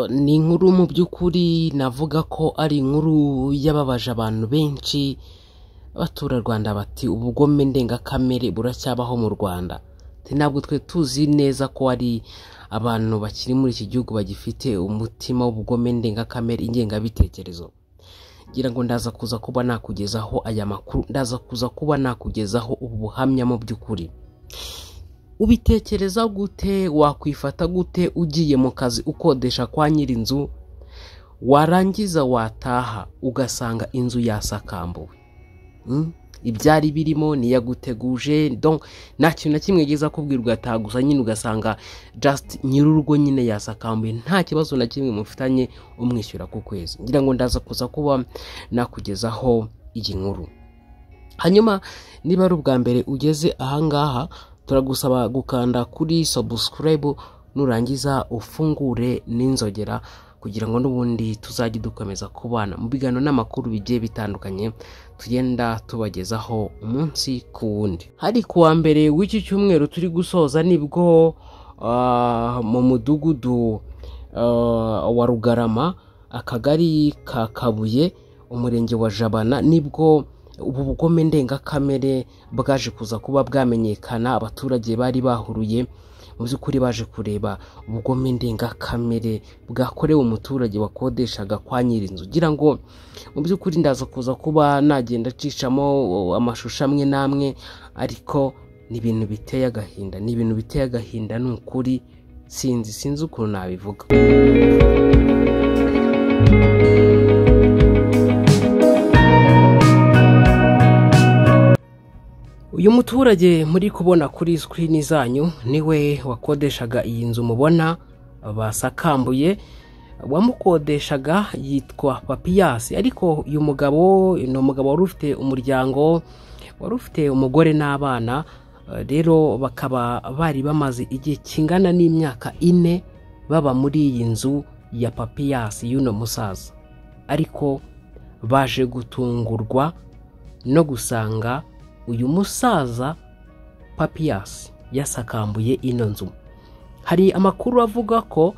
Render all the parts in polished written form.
Ni inkuru mu by'ukuri navuga ko ari inkuru yababaje abantu benshi. Abaturarwanda bati ubugome ndengakamere buracyabaho mu Rwanda. Ntabwo twe tuzi neza ko ari abantu bakiri muri iki gihugu bagifite umutima w'ubugome ndengakamere ingengabitekerezo. Ngira ngo ndaza kuza kuba nakugezaho aya makuru, ndaza kuza kuba nakugezaho ubu buhamya mu by'ukuri. Ubitekereza gute, wakwifata gute ugiye mu kazi ukodesha kwa nyirinzu, warangiza wataha ugasanga inzu yasakambuwe? Ibyari birimo niyaguteguje, donc nta kintu na kimwe giza kubwirwa ataha, gusa nyine ugasanga just nyirurugo nyine yasakambuye, nta kibazo na kimwe mufitanye umwishyura ku kwezi. Ngira ngo ndaza kuza kuba nakugezaho iyi nkuru. Hanyuma niba ari ubwa mbere ugeze ahangaha, turagusaba gukanda kuri subscribe, nurangiza ufungure n'inzogera kugira ngo n'ubundi tuzajye dukomeza kubana mu biganiro n'amakuru bigiye bitandukanye tugenda tubagezaho umunsi ku wundi. Hari kuwa mbere w'iki cyumweru turi gusoza nibwo mu mudugudu wa Rugarama, akagari ka Kabuye, umurenge wa Jabana, nibwo ubu bugome ndengakamere bwaje kuza kuba bwamenyekana. Abaturage bari bahuruye mu by'ukuri baje kureba ubugome ndengakamere bwakorewe umuturage wakodeshaga kwa nyirinzu. Ngira ngo mu by'ukuri ndaza kuza kuba nagenda cicamo amashusho amwe namwe, ariko ni ibintu biteye agahinda, ni ibintu biteye agahinda n'ukuri, sinzi ukuntu nabivuga. Uyu muturage muri kubona kuri screen zanyu niwe wakodeshaga iyi nzu mubona basakambuye. Wamukodeshaga yitwa Papiyasi, ariko uyu mugabo ni umugabo wari ufite umuryango, wari ufite umugore n'abana. Rero bakaba bari bamaze igihe kingana n'imyaka 4 baba muri iyi nzu ya Papiyasi y'uno musaza, ariko baje gutungurwa no gusanga uyu musaza Papiyasi yasakambuye ino nzu. Hari amakuru avuga ko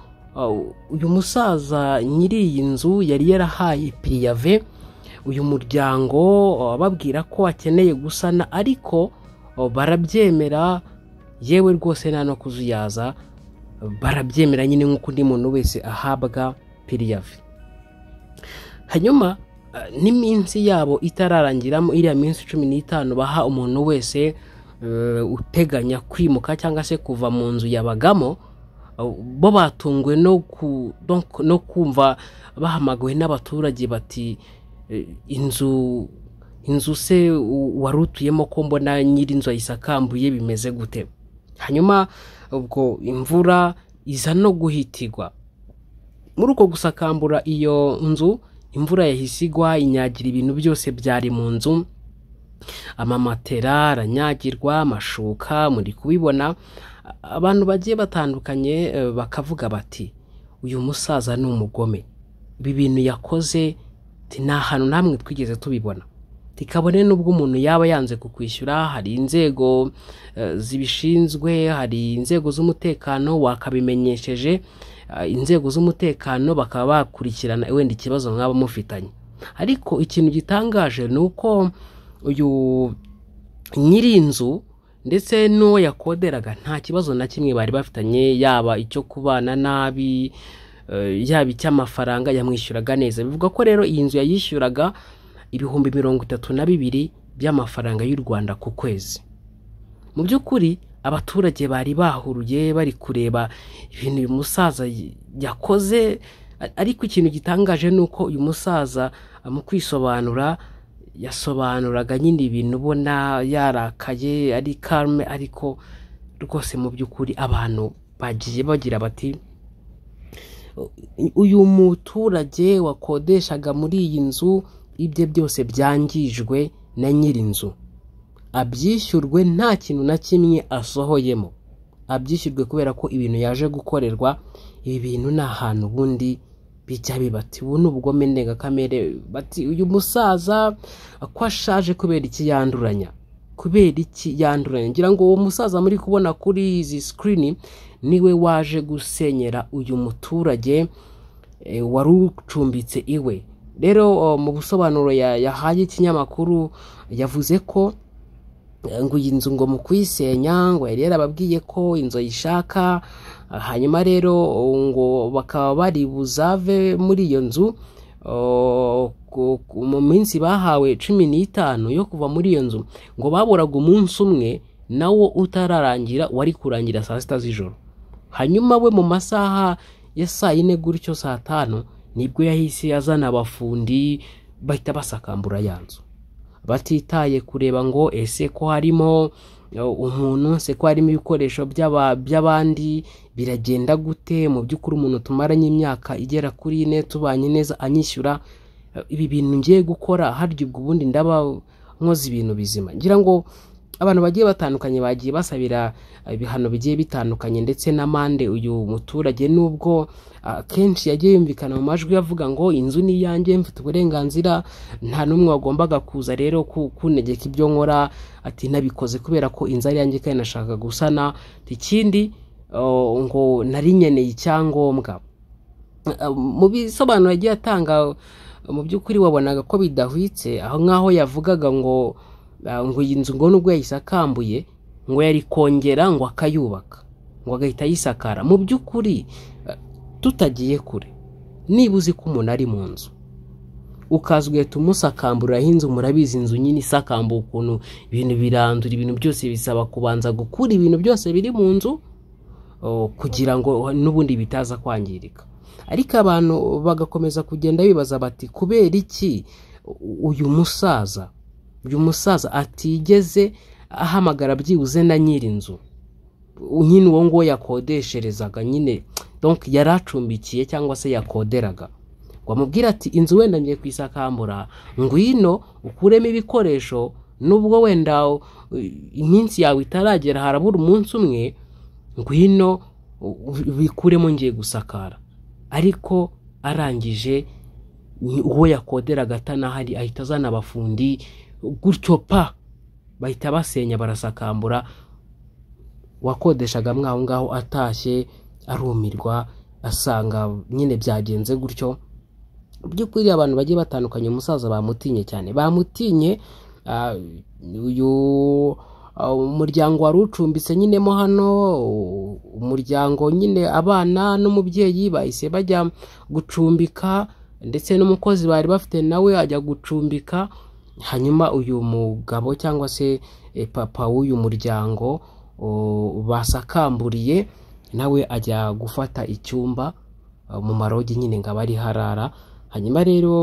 uyu musaza nyiri iyi nzu yari yarahaye piyave uyu muryango, babwira ko akeneye gusana, ariko barabyemera, yewe rwose nta no kuzuyaza, barabyemera nyine nk'uko undi muntu wese ahabwa piyave. Hanyuma n'iminsi yabo itararangiramo iriya minsi 15 baha umuntu wese uteganya kwimuka cyangwa se kuva mu nzu yabagamo, bo batungwe no kumva bahamagawe n'abaturage bati inzu se warutuyemo ko mbona nyiri inzu ayisakambuye, bimeze gute? Hanyuma ubwo imvura iza no guhitirwa. Muri uko gusakambura iyo nzu, imvura yahisigwa inyagira ibintu byose byari mu nzu, amamatera aranyagirwa, amashuka, muri kubibona. Abantu bagiye batandukanye bakavuga bati uyu musaza ni umugome, ibi bintu yakoze nta hantu namwe twigeze tubibona. Tikabone nubwo umuntu yaba yanze kukwishyura, hari inzego zibishinzwe, hari inzego z'umutekano, wakabimenyesheje inzego z'umutekano bakaba bakurikirana wenda ikibazo mwaba mufitanye. Ariko ikintu gitangaje ni uko uyu nyiri inzu ndetse n'uwo yakoderaga nta kibazo na kimwe bari bafitanye, yaba icyo kubana nabi, yaba icy'amafaranga, yamwishyuraga neza. Bivuga ko rero iyi nzu yayishyuraga ibihumbi 32 by'amafaranga y'u Rwanda ku kwezi. Mu by'ukuri abaturage bari bahuruye bari kureba ibintu uyu musaza yakoze, ariko ikintu gitangaje nuko uyu musaza mu kwisobanura yasobanuraga nyine ibintu ubona yarakaye, ari calme, ariko rwose mu by'ukuri abantu bagiye bagira bati uyu muturage wakodeshaga muri iyi nzu ibye byose byangijwe na nyiri inzu, abyishyurwe nta kintu na kimwe asohoyemo, abyishyurwe kubera ko ibintu yaje gukorerwa ibi bintu nta hantu bundi bijya bibati. Ubu ni ubugome ndengakamere, bati uyu musaza ko ashaje kubera iki yanduranya, kubera iki yanduranya. Ngira ngo uwo musaza muri kubona kuri izi screen niwe waje gusenyera uyu muturage wari ucumbitse iwe. Rero mu busobanuro yahaye ikinyamakuru yavuze ko ngo iyi nzu ngo mu kuyisenya ngo yari yarababwiye ko inzu yishaka, hanyuma rero ngo bakaba bari buzave muri iyo nzu mu minsi bahawe 15 yo kuva muri iyo nzu, ngo baburaga umunsi umwe nawo utararangira wari kurangira saa 6 z'ijoro. Hanyuma we mu masaha ya saa 4 gutyo saa 5 nibwo yahise azana abafundi bahita basakambura ya nzu, batitaye kureba ngo ese ko harimo umuntu, se ko harimo ibikoresho by'abandi, biragenda gute. Mu by'ukuri umuntu tumaranye imyaka igera kuri 4 tubanye neza anyishyura ibi bintu ngiye gukora, harya ubwo ubundi ndaba nkoze ibintu bizima. Ngira ngo abantu bagiye batandukanye bagiye basabira ibihano bigiye bitandukanye ndetse n'amande uyu muturage, nubwo kenshi yagiye yumvikana mu majwi yavuga ngo inzu ni yanjye, mfite uburenganzira, nta numwe wagombaga kuza rero kunegeka ibyo nkora, ati nabikoze kubera ko inzu ari yanjye kandi nashaka gusana, ikindi ngo nari nkeneye icyangombwa. Mu bisobanuro yagiye atanga mu by'ukuri wabonaga ko bidahwitse, aho ngaho yavugaga ngo iyi nzu ngo nubwo yayisakambuye ngo yari kongera ngo akayubaka ngo agahita yisakara. Mu by'ukuri tutagiye kure, niba uzi ko umuntu ari mu nzu ukaza ugahita umusakamburaho inzu, murabizi inzu nyine isakambuye ukuntu ibintu birandura, ibintu byose bisaba kubanza gukura ibintu byose biri mu nzu kugira ngo n'ubundi bitaza kwangirika. Ariko abantu bagakomeza kugenda bibaza bati kubera iki uyu musaza atigeze ahamagara byibuze na nyirinzu nyine uwo ngo yakodesherezaga, nyine donc yaracumbikiye cyangwa se yakoderaga, ngo amubwira ati inzu wenda ngiye kwisakambura, ngwino ukuremo ibikoresho, nubwo wenda iminsi yawe itaragera, harabura umunsi umwe, ngwino bikuremo ngiye gusakara. Ariko arangije uwo yakoderaga atanahari ahita azana abafundi gutyo bahita basenya barasakambura. Wakodeshaga mwaho ngaho atashye arumirwa asanga nyine byagenze gutyo. By'ukuri abantu bagiye batandukanye umusaza bamutinye cyane, bamutinye. Uyu umuryango wari ucumbitse nyine mo hano, umuryango nyine abana n'umubyeyi bahise bajya gucumbika, ndetse n'umukozi bari bafite nawe ajya gucumbika. Hanyuma uyu mugabo cyangwa se papa w'uyu muryango basakamburiye nawe ajya gufata icyumba mu marogi nyine ngo abari harara. Hanyuma rero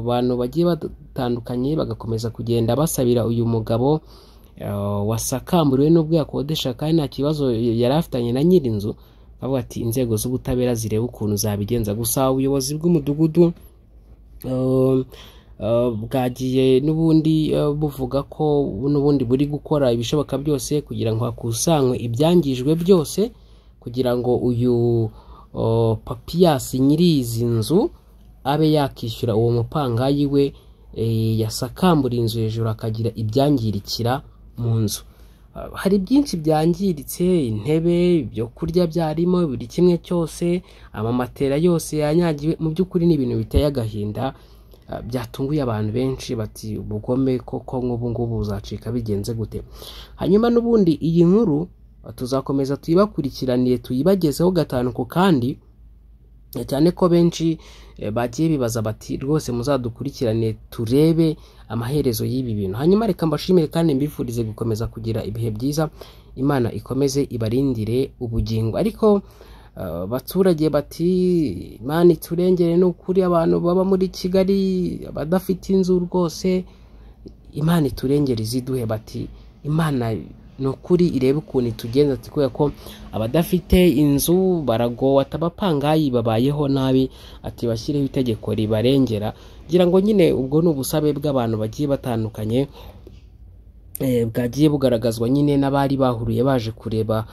abantu bagiye batandukanye bagakomeza kugenda basabira uyu mugabo wasakamburiwe n'ubwo yakodesha kandi nta kibazo yari afitanye na nyirinzu, bavuga ati inzego z'ubutabera zireba ukuntu zabigenza. Gusa ubuyobozi bw'umudugudu bwagiye n'ubundi buvuga ko n'ubundi buri gukora ibishoboka byose kugira ngo hakusanywe ibyangijwe byose, kugira ngo uyu Papiyasi nyiri izi nzu abe yakishyura uwo mupangayi we yasakambura inzu hejuru akagira ibyangirikira mu nzu. Hari byinshi byangiritse, intebe, ibyo kurya byarimo, buri kimwe cyose, amamatera yose yanyagiwe. Mu by'ukuri ni ibintu biteye agahinda, byatunguye abantu benshi bati ubugome koko nk'ubu ngubu buzacika bigenze gute. Hanyuma n'ubundi iyi nkuru tuzakomeza tuyibakurikiraniye tuyibagezeho gatanu ku kandi, cyane ko benshi bagiye bibaza bati rwose muzadukurikirane turebe amaherezo y'ibi bintu. Hanyuma reka mbashimire kandi mbifurize gukomeza kugira ibihe byiza, Imana ikomeze ibarindire ubugingo. Ariko baturage bati Imana iturengere, n'ukuri abantu baba muri Kigali abadafite inzu rwose Imana iturengere iziduhe. Bati Imana nukuri irebe ukuntu itugenza, kubera ko abadafite inzu baragowe, atabapangayi babayeho nabi, ati bashyireho itegeko ribarengera. Ngira ngo nyine ubwo ni ubusabe bw'abantu bagiye batandukanye bwagiye bugaragazwa nyine n'abari bahuruye baje kureba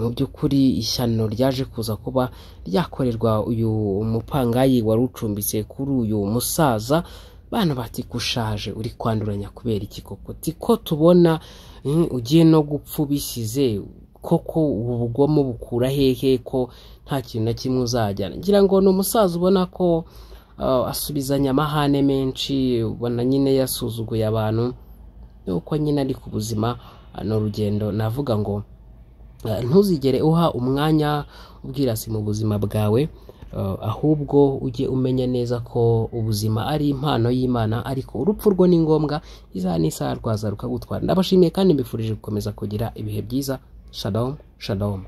mu by'ukuri ishyano ryaje kuza kuba ryakorerwa uyu mupangayi wari ucumbitse kuri uyu musaza. Bana bati kushaje uri kwanduranya kubera iki koko? Tiko tubona ugiye no gupfa ubisize koko ubu bugomo bukura hehe ko nta kintu na kimwe uzajyana. Ngira ngo ni umusaza ubona ko asubizanya amahane menshi, ubona nyine yasuzuguye abantu, uko nyine ari ku buzima. Ni urugendo navuga ngo ntuzigere uha umwanya ubwirasi mu buzima bwawe, ahubwo ujye umenya neza ko ubuzima ari impano y'Imana, ariko urupfu rwo ni ngombwa, isaha n'isaha rwaza rukagutwara. Ndabashimiye kandi mbifurije gukomeza kugira ibihe byiza. Shalom, shalom.